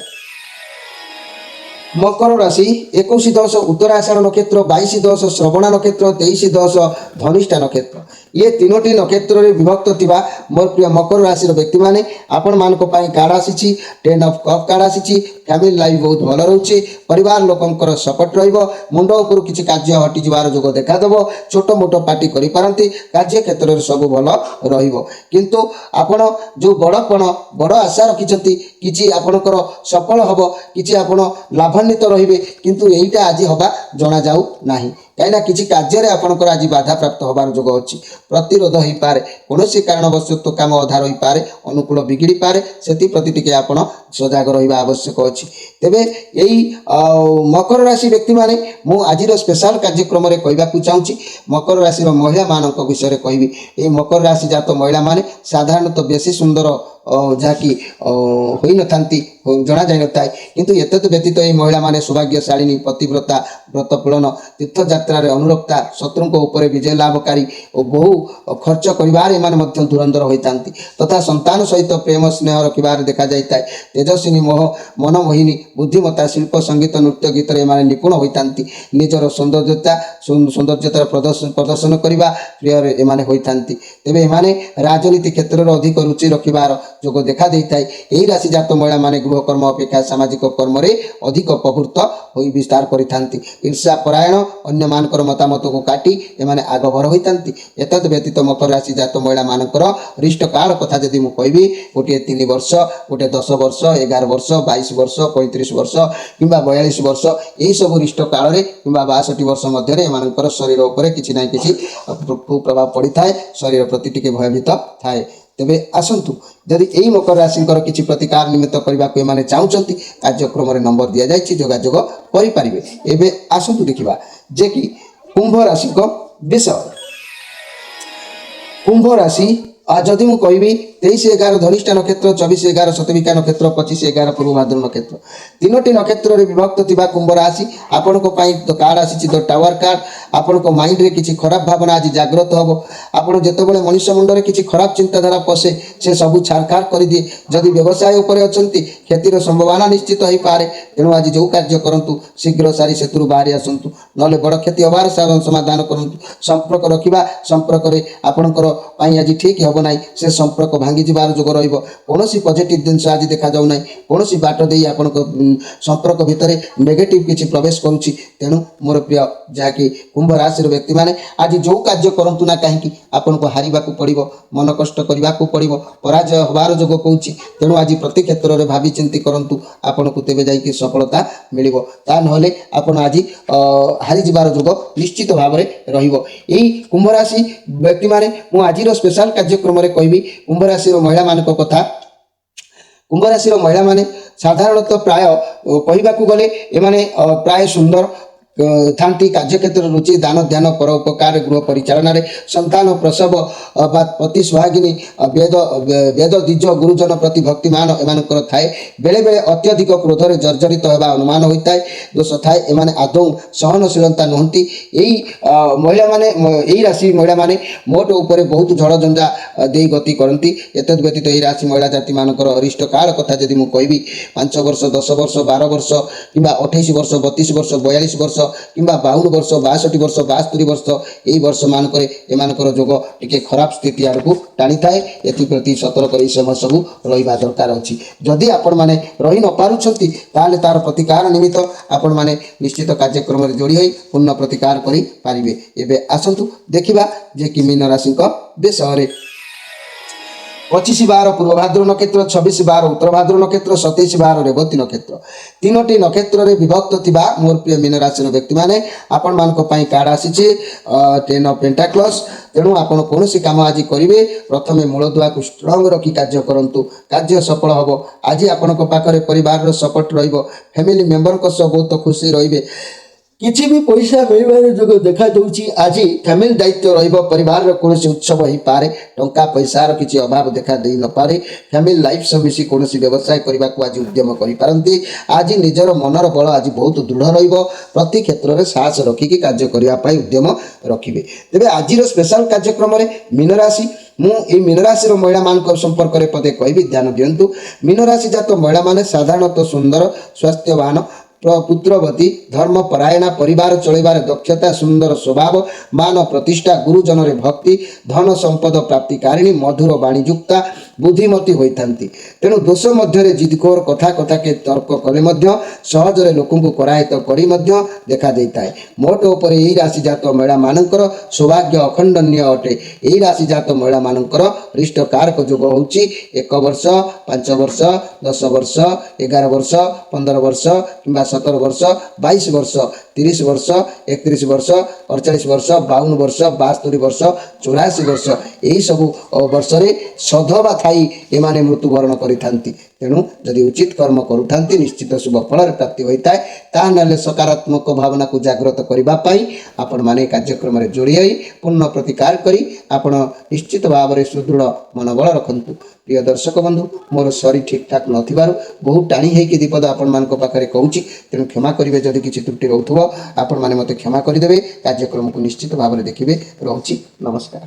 A: मकर राशि 21-10 उत्तराषाढ़ नक्षत्र 22-10 श्रवण नक्षत्र 23-10 धनिष्ठा नक्षत्र ये तीनोटी नक्षत्र रे विभक्त थिबा मोर प्रिय मकर राशि व्यक्ति माने आपण मानको पई कार्ड आसी 10 ऑफ कप कार्ड आसी फैमिली लाइफ बहुत भल रहउची परिवार लोकंकर सपोर्ट रहइबो मुंड उपर किछि कार्य हटि जिवार जोग देखा देबो छोटो मोटो पार्टी करि पारंती कार्य क्षेत्र रे सब भल रहिबो किंतु आपण जो बड़ आशा रखिछंती किछि आपणकर सफल हबो किछि आपण लाभान्वित रहिबे किंतु एइटा आज हबा जणा जाऊ नाही कहीं किसी कार्य आपंकर आज बाधा प्राप्त होबार जोग अच्छी प्रतिरोध हो पारे कौन कारणवश काम अधार हो पारे अनुकूल बिगिड़ी पारे से प्रति टिके आप सजग रहा आवश्यक अच्छी तेबे यही मकर राशि व्यक्ति माने मु आज स्पेशल कार्यक्रम रे कहबाकू चाहूँगी मकर राशि महिला मान विषय कहबी ये मकर राशि जात महिला माने साधारणतः बेसी सुंदर जहाँकि होई न थांती जना जाई न थाए किंतु एतद व्यतीत ये महिला माने सौभाग्यशालिनी पतिव्रता व्रत पूरण तीर्थयात्रा ଯାତ୍ରାରେ ଅନୁରକ୍ତା ଶତ୍ରୁଙ୍କ ଉପରେ ବିଜୟ ଲାଭକାରୀ ଓ ବହୁ ଖର୍ଚ୍ଚ କରିବାରେ ଏମାନେ ମଧ୍ୟ ଧୁରନ୍ଧର ହୋଇଥାନ୍ତି ତଥା ସନ୍ତାନ ସହିତ ପ୍ରେମ ସ୍ନେହ ରଖିବାରେ ଦେଖାଯାଇଥାଏ। ତେଜସ୍ୱିନୀ ମନମୋହିନୀ ବୁଦ୍ଧିମତା ଶିଳ୍ପ ସଙ୍ଗୀତ ନୃତ୍ୟ ଗୀତରେ ଏମାନେ ନିପୁଣ ହୋଇଥାନ୍ତି। ନିଜର ସୌନ୍ଦର୍ଯ୍ୟତାର ପ୍ରଦର୍ଶନ କରିବା ପ୍ରିୟରେ ଏମାନେ ହୋଇଥାନ୍ତି। ତେବେ ଏମାନେ ରାଜନୀତି କ୍ଷେତ୍ରରେ ଅଧିକ ରୁଚି ରଖିବାର ଯୋଗ ଦେଖା ଦେଇଥାଏ। ଏହି ରାଶି ଜାତ ମହିଳାମାନେ ଗୃହକର୍ମ ଅପେକ୍ଷା ସାମାଜିକ କର୍ମରେ ଅଧିକ ପ୍ରବୃତ୍ତ ହୋଇ ବିସ୍ତାର କରିଥାନ୍ତି। ଈର୍ଷା ପରାୟଣ ଅନ୍ୟମାନଙ୍କର ମତାମତକୁ କାଟି ଏମାନେ ଆଗଭର ହୋଇଥାନ୍ତି। ଏତଦ୍ ବ୍ୟତୀତ ମକର ରାଶି ଜାତ ମହିଳାମାନଙ୍କର ରିଷ୍ଟ କାଳ କଥା ଯଦି ମୁଁ କହିବି, ଗୋଟିଏ 3 ବର୍ଷ, ଗୋଟିଏ 10 ବର୍ଷ, 11 ବର୍ଷ, 22 ବର୍ଷ, 35 ବର୍ଷ କିମ୍ବା 42 ବର୍ଷ, ଏହିସବୁ ରିଷ୍ଟ କାଳରେ କିମ୍ବା 62 ବର୍ଷ ମଧ୍ୟରେ ଏମାନଙ୍କର ଶରୀର ଉପରେ କିଛି ନା କିଛି କୁପ୍ରଭାବ ପଡ଼ିଥାଏ, ଶରୀର ପ୍ରତି ଟିକେ ଭୟଭୀତ ଥାଏ। ତେବେ ଆସନ୍ତୁ, ଯଦି ଏହି ମକର ରାଶିଙ୍କର କିଛି ପ୍ରତିକାର ନିମିତ୍ତ କରିବାକୁ ଏମାନେ ଚାହୁଁଛନ୍ତି, କାର୍ଯ୍ୟକ୍ରମରେ ନମ୍ବର ଦିଆଯାଇଛି, ଯୋଗାଯୋଗ କରିପାରିବେ। ଏବେ ଆସନ୍ତୁ ଦେଖିବା ଯେ କି କୁମ୍ଭ ରାଶିଙ୍କ ବିଷୟରେ। କୁମ୍ଭ ରାଶି ଯଦି ମୁଁ କହିବି 23/11 ଧନିଷ୍ଠା ନକ୍ଷତ୍ର, 24/11 ଶତବିକା ନକ୍ଷତ୍ର, 25/11 ପୂର୍ବଭାଦ୍ର ନକ୍ଷତ୍ର, 3ଟି ନକ୍ଷତ୍ରରେ ବିଭକ୍ତ ଥିବା କୁମ୍ଭ ରାଶି ଆପଣଙ୍କ ପାଇଁ କାର୍ଡ ଆସିଛି ଦ ଟାୱାର କାର୍ଡ। ଆପଣଙ୍କ ମାଇଣ୍ଡରେ କିଛି ଖରାପ ଭାବନା ଆଜି ଜାଗ୍ରତ ହେବ। ଆପଣ ଯେତେବେଳେ ମଣିଷ ମୁଣ୍ଡରେ କିଛି ଖରାପ ଚିନ୍ତାଧାରା ପଶେ ସେ ସବୁ ଛାରଖାର କରିଦିଏ। ଯଦି ବ୍ୟବସାୟ ଉପରେ ଅଛନ୍ତି କ୍ଷତିର ସମ୍ଭାବନା ନିଶ୍ଚିତ ହୋଇପାରେ। ତେଣୁ ଆଜି ଯେଉଁ କାର୍ଯ୍ୟ କରନ୍ତୁ ଶୀଘ୍ର ସାରି ସେଥିରୁ ବାହାରି ଆସନ୍ତୁ, ନହେଲେ ବଡ଼ କ୍ଷତି ହେବାର ସମାଧାନ କରନ୍ତୁ। ସମ୍ପର୍କ ରଖିବା, ସମ୍ପର୍କରେ ଆପଣଙ୍କର ପାଇଁ ଆଜି ଠିକ୍ ହେବ ନାହିଁ, ସେ ସମ୍ପର୍କ ଭାଙ୍ଗିଯିବାର ଯୋଗ ରହିବ। କୌଣସି ପଜିଟିଭ୍ ଜିନିଷ ଆଜି ଦେଖାଯାଉ ନାହିଁ। କୌଣସି ବାଟ ଦେଇ ଆପଣଙ୍କ ସମ୍ପର୍କ ଭିତରେ ନେଗେଟିଭ୍ କିଛି ପ୍ରବେଶ କରୁଛି। ତେଣୁ ମୋର ପ୍ରିୟ ଯାହାକି କୁମ୍ଭ ରାଶିର ବ୍ୟକ୍ତିମାନେ ଆଜି ଯେଉଁ କାର୍ଯ୍ୟ କରନ୍ତୁ ନା କାହିଁକି ଆପଣଙ୍କୁ ହାରିବାକୁ ପଡ଼ିବ, ମନ କଷ୍ଟ କରିବାକୁ ପଡ଼ିବ, ପରାଜୟ ହେବାର ଯୋଗ କହୁଛି। ତେଣୁ ଆଜି ପ୍ରତି କ୍ଷେତ୍ରରେ ଭାବି ଚିନ୍ତି କରନ୍ତୁ, ଆପଣଙ୍କୁ ତେବେ ଯାଇକି ସଫଳତା ମିଳିବ। ତା ନହେଲେ ଆପଣ ଆଜି ହାରିଯିବାର ଯୋଗ ନିଶ୍ଚିତ ଭାବରେ ରହିବ। ଏହି କୁମ୍ଭ ରାଶି ବ୍ୟକ୍ତିମାନେ ମୁଁ ଆଜିର ସ୍ପେଶାଲ କାର୍ଯ୍ୟକ୍ରମରେ କହିବି କୁମ୍ଭ ରାଶିର ମହିଳାମାନଙ୍କ କଥା। କୁମ୍ଭ ରାଶିର ମହିଳାମାନେ ସାଧାରଣତଃ ପ୍ରାୟ କହିବାକୁ ଗଲେ ଏମାନେ ପ୍ରାୟ ସୁନ୍ଦର ଥାନ୍ତି। କାର୍ଯ୍ୟକ୍ଷେତ୍ରରେ ରୁଚି, ଦାନ ଧ୍ୟାନ, ପରୋପକାର, ଗୃହ ପରିଚାଳନାରେ, ସନ୍ତାନ ପ୍ରସବ ବା ପତି ସୁହାଗିନୀ, ବେଦ ଦ୍ୱିଜ, ଗୁରୁଜନ ପ୍ରତି ଭକ୍ତିମାନ ଏମାନଙ୍କର ଥାଏ। ବେଳେବେଳେ ଅତ୍ୟଧିକ କ୍ରୋଧରେ ଜର୍ଜରିତ ହେବା ଅନୁମାନ ହୋଇଥାଏ, ଦୋଷ ଥାଏ। ଏମାନେ ଆଦୌ ସହନଶୀଳତା ନୁହନ୍ତି। ଏହି ମହିଳାମାନେ, ଏହି ରାଶି ମହିଳାମାନେ ମୋଟ ଉପରେ ବହୁତ ଝଡ଼ଝଞ୍ଜା ଦେଇ ଗତି କରନ୍ତି। ଏତଦ୍ ବ୍ୟତୀତ ଏହି ରାଶି ମହିଳା ଜାତିମାନଙ୍କର ଅରିଷ୍ଟ କାଳ କଥା ଯଦି ମୁଁ କହିବି 5 ବର୍ଷ, 10 ବର୍ଷ, 12 ବର୍ଷ କିମ୍ବା 28 ବର୍ଷ, 32 ବର୍ଷ, 42 ବର୍ଷ କିମ୍ବା 52 ବର୍ଷ, 62 ବର୍ଷ, 72 ବର୍ଷ, ଏହି ବର୍ଷମାନଙ୍କରେ ଏମାନଙ୍କର ଯୋଗ ଟିକେ ଖରାପ ସ୍ଥିତି ଆଡ଼କୁ ଟାଣିଥାଏ। ଏଥିପ୍ରତି ସତର୍କ ଏହି ସମୟ ସବୁ ରହିବା ଦରକାର ଅଛି। ଯଦି ଆପଣମାନେ ରହି ନ ପାରୁଛନ୍ତି ତାହେଲେ ତାର ପ୍ରତିକାର ନିମିତ୍ତ ଆପଣମାନେ ନିଶ୍ଚିତ କାର୍ଯ୍ୟକ୍ରମରେ ଯୋଡ଼ି ହୋଇ ପୂର୍ଣ୍ଣ ପ୍ରତିକାର କରିପାରିବେ। ଏବେ ଆସନ୍ତୁ ଦେଖିବା ଯେ କି ମୀନ ରାଶିଙ୍କ ବିଷୟରେ। 25/12 ପୂର୍ବଭାଦ୍ର ନକ୍ଷତ୍ର, 26/12 ଉତ୍ତରଭାଦ୍ର ନକ୍ଷତ୍ର, 27/12 ରେବତୀ ନକ୍ଷତ୍ର, 3ଟି ନକ୍ଷତ୍ରରେ ବିଭକ୍ତ ଥିବା ମୋର ପ୍ରିୟ ମୀନ ରାଶିର ବ୍ୟକ୍ତିମାନେ ଆପଣମାନଙ୍କ ପାଇଁ କାର୍ଡ ଆସିଛି 10 ଅଫ୍ ପେଣ୍ଟାକ୍ଲସ୍। ତେଣୁ ଆପଣ କୌଣସି କାମ ଆଜି କରିବେ ପ୍ରଥମେ ମୂଳଦୁଆକୁ ଷ୍ଟ୍ରଙ୍ଗ ରଖି କାର୍ଯ୍ୟ କରନ୍ତୁ, କାର୍ଯ୍ୟ ସଫଳ ହେବ। ଆଜି ଆପଣଙ୍କ ପାଖରେ ପରିବାରର ସପୋର୍ଟ ରହିବ, ଫ୍ୟାମିଲି ମେମ୍ବରଙ୍କ ସହ ବହୁତ ଖୁସି ରହିବେ। କିଛି ବି ପଇସା ମିଳିବାର ଯୋଗ ଦେଖାଯାଉଛି। ଆଜି ଫ୍ୟାମିଲି ଦାୟିତ୍ୱ ରହିବ, ପରିବାରର କୌଣସି ଉତ୍ସବ ହୋଇପାରେ, ଟଙ୍କା ପଇସାର କିଛି ଅଭାବ ଦେଖା ଦେଇ ନପାରେ। ଫ୍ୟାମିଲି ଲାଇଫ୍ ସହ ମିଶି କୌଣସି ବ୍ୟବସାୟ କରିବାକୁ ଆଜି ଉଦ୍ୟମ କରିପାରନ୍ତି। ଆଜି ନିଜର ମନର ବଳ ଆଜି ବହୁତ ଦୃଢ଼ ରହିବ। ପ୍ରତି କ୍ଷେତ୍ରରେ ସାହସ ରଖିକି କାର୍ଯ୍ୟ କରିବା ପାଇଁ ଉଦ୍ୟମ ରଖିବେ। ତେବେ ଆଜିର ସ୍ପେଶାଲ କାର୍ଯ୍ୟକ୍ରମରେ ମୀନ ରାଶି, ମୁଁ ଏହି ମୀନ ରାଶିର ମହିଳାମାନଙ୍କ ସମ୍ପର୍କରେ ପଦେ କହିବି, ଧ୍ୟାନ ଦିଅନ୍ତୁ। ମୀନ ରାଶି ଜାତ ମହିଳାମାନେ ସାଧାରଣତଃ ସୁନ୍ଦର, ସ୍ୱାସ୍ଥ୍ୟବାନ, ପୁତ୍ରବତୀ, ଧର୍ମପରାୟଣା, ପରିବାର ଚଳିବାର ଦକ୍ଷତା, ସୁନ୍ଦର ସ୍ୱଭାବ, ମାନ ପ୍ରତିଷ୍ଠା, ଗୁରୁଜନରେ ଭକ୍ତି, ଧନ ସମ୍ପଦ ପ୍ରାପ୍ତିକାରିଣୀ, ମଧୁର ବାଣୀଯୁକ୍ତା, ବୁଦ୍ଧିମତୀ ହୋଇଥାନ୍ତି। ତେଣୁ ଦୋଷ ମଧ୍ୟରେ ଜିଦଖୋର, କଥାକେ ତର୍କ କଲେ ମଧ୍ୟ ସହଜରେ ଲୋକଙ୍କୁ କରାୟତ୍ତ କରି ମଧ୍ୟ ଦେଖା ଦେଇଥାଏ। ମୋଟ ଉପରେ ଏହି ରାଶି ଜାତ ମହିଳାମାନଙ୍କର ସୌଭାଗ୍ୟ ଅଖଣ୍ଡନୀୟ ଅଟେ। ଏହି ରାଶି ଜାତ ମହିଳାମାନଙ୍କର ରିଷ୍ଟ କାରକ ଯୋଗ ହେଉଛି 1 ବର୍ଷ, 5 ବର୍ଷ, 10 ବର୍ଷ, 11 ବର୍ଷ, 15 ବର୍ଷ କିମ୍ବା 17 ବର୍ଷ, 22 ବର୍ଷ, 30 ବର୍ଷ, 31 ବର୍ଷ, 48 ବର୍ଷ, 52 ବର୍ଷ, 72 ବର୍ଷ, 84 ବର୍ଷ, ଏହିସବୁ ବର୍ଷରେ ସଧବା ଥାଇ ଏମାନେ ମୃତ୍ୟୁବରଣ କରିଥାନ୍ତି। ତେଣୁ ଯଦି ଉଚିତ କର୍ମ କରୁଥାନ୍ତି ନିଶ୍ଚିତ ଶୁଭ ଫଳରେ ପ୍ରାପ୍ତି ହୋଇଥାଏ। ତାହା ନହେଲେ ସକାରାତ୍ମକ ଭାବନାକୁ ଜାଗ୍ରତ କରିବା ପାଇଁ ଆପଣମାନେ କାର୍ଯ୍ୟକ୍ରମରେ ଯୋଡ଼ି ହୋଇ ପୂର୍ଣ୍ଣ ପ୍ରତିକାର କରି ଆପଣ ନିଶ୍ଚିତ ଭାବରେ ସୁଦୃଢ଼ ମନୋବଳ ରଖନ୍ତୁ। ପ୍ରିୟ ଦର୍ଶକ ବନ୍ଧୁ, ମୋର ଶରୀ ଠିକ୍ଠାକ୍ ନଥିବାରୁ ବହୁତ ଟାଣି ହେଇକି ବିପଦ ଆପଣମାନଙ୍କ ପାଖରେ କହୁଛି, ତେଣୁ କ୍ଷମା କରିବେ ଯଦି କିଛି ତ୍ରୁଟି ରହୁଥିବ। ଆପଣମାନେ ମୋତେ କ୍ଷମା କରିଦେବେ। କାର୍ଯ୍ୟକ୍ରମକୁ ନିଶ୍ଚିତ ଭାବରେ ଦେଖିବେ। ରହୁଛି, ନମସ୍କାର।